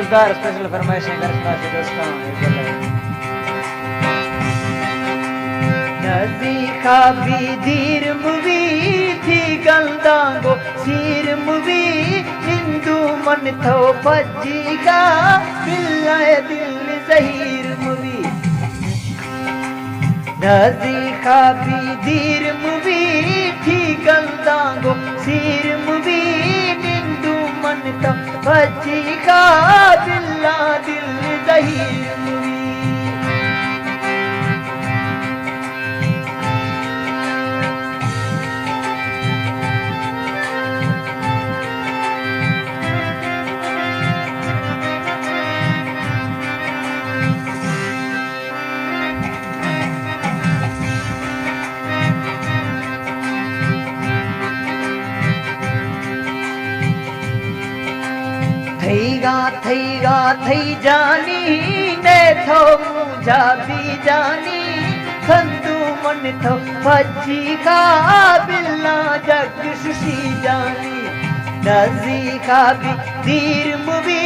जोरदार स्पेशल फरमाइशें करता है दोस्तों। नज़ीखा भी धीर मुवी थी गंदांगो सीर मुवी हिंदू मन थो भजी का बिल्लाए दिल ज़हीर मुवी नज़ीखा भी धीर मुवी थी गंदांगो सीर मुवी हिंदू मन थो भजी का बिल्ला दिल ज़हीर मुवी थईगा थई जानी ने थो मुझा भी जानी खंदू मन थो भजी का बिल्ला जग सुशी जानी नज़ीखा भी धीर मुवी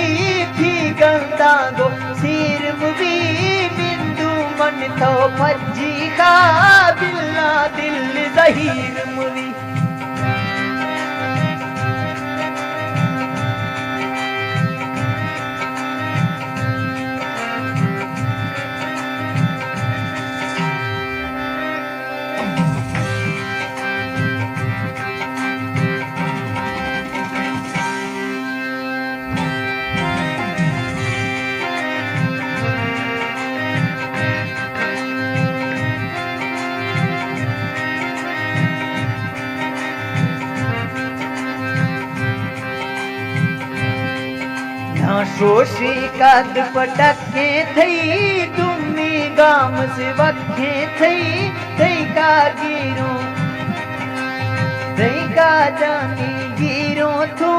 थी गंदांगो सीर मुवी बिंदु मन थो भजी का बिल्ला दिल ज़हीर मुवी शोशी कद पटके थई तुम्मी गाम से वखे थई का गिरो थई का जानी गिरो तू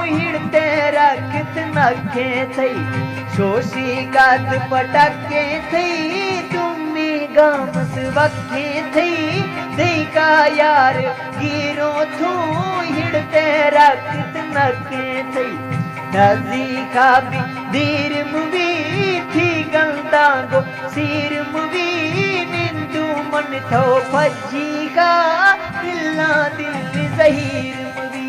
हिड़ते रखत नखे थई शोशी कद पटके थई तुम्मी गाम से वखे थई का यार गिरो तू हिड़ते रखत नखे थई नज़ीखा भी धीर मुवी थी गंदांगो सीर मुवी निंदू मन थो भजी का बिल्ला दिल ज़हीर मुवी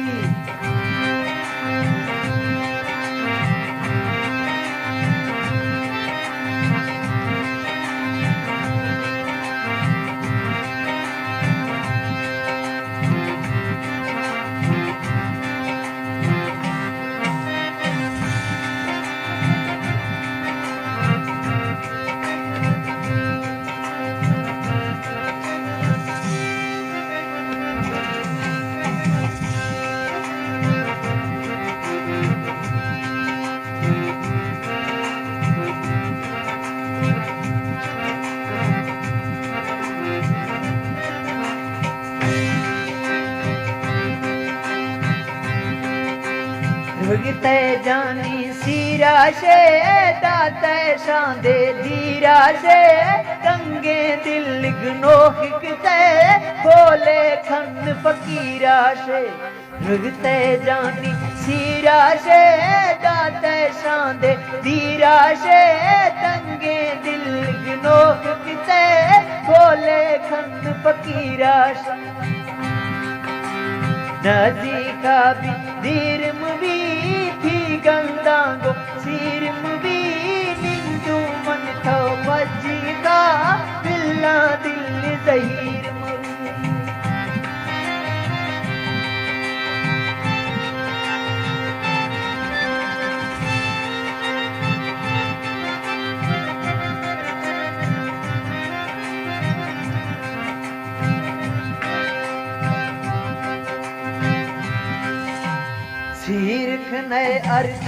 भुगते जानी सीरा से दाते शांदे धीरा से गंगे दिल गनोह किते बोले खंड फकीरा से भुगते जानी सीरा से दाते शांदे धीरा से गंगे दिल गनोह किते बोले खंड फकीरा से नज़ीखा भी धीर मुवी थी गंदांगो सीर मुवी निंदू मन थो भजी का बिल्ला दिल ज़हीर मुवी सीर खने अर्थ